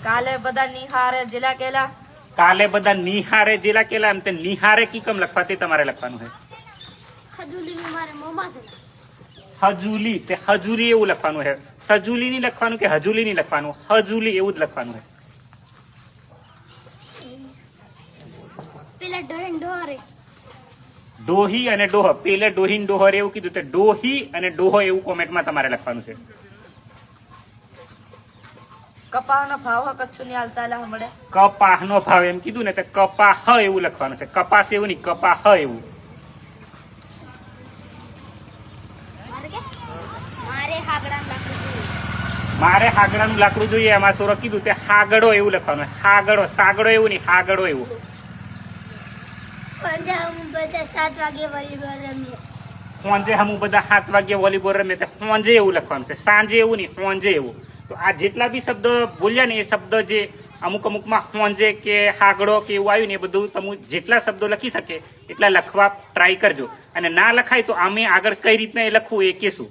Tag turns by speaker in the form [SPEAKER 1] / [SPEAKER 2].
[SPEAKER 1] કાલે બધા નિહારે જિલ્લા કેલા
[SPEAKER 2] કાલે બધા નિહારે જેલા કેલા એમ તે નિહારે કી કમ લખવા તે તમારે લખવાનું છે
[SPEAKER 3] ખજૂલી ને મારે મોમાં છે
[SPEAKER 2] હજુલી તે હજુલી એવું લખવાનું છે સજુલી નહીં લખવાનું કે હજુલી નહીં લખવાનું હજુલી એવું જ લખવાનું છે
[SPEAKER 3] પેલા ડોહન ડોહરે
[SPEAKER 2] ડોહી અને ડોહ પેલે ડોહી ને ડોહર એવું કીધું તે ડોહી અને ડોહ એવું કોમેન્ટમાં તમારે લખવાનું છે
[SPEAKER 1] કપાહનો ભાવ કચ્છું ની હાલતા હમણે
[SPEAKER 2] કપાહનો ભાવ એમ કીધું ને તે કપાહ એવું લખવાનું છે કપાસ એવું નહીં કપાહ એવું
[SPEAKER 3] મારે હાગડા લાકડું
[SPEAKER 2] મારે હાગડાનું લાકડું જોઈએ એમાં સોરો કીધું તે હાગડો એવું લખવાનું હાગડો સાગડો એવું નહીં હાગડો એવું
[SPEAKER 3] બધા 7 વાગે વોલીબોલ રમીએ
[SPEAKER 2] હોંજે હમું બધા 7 વાગ્યે વોલીબોલ રમે તે હોંજે એવું લખવાનું છે સાંજે એવું નહીં હોંજે એવું તો આ જેટલા બી શબ્દ બોલ્યા ને એ શબ્દ જે અમુક અમુકમાં હોંજે કે હાગડો કે એવું આવ્યું ને એ બધું તમે જેટલા શબ્દો લખી શકે એટલા લખવા ટ્રાય કરજો અને ના લખાય તો અમે આગળ કઈ રીતના એ લખવું એ કહેશું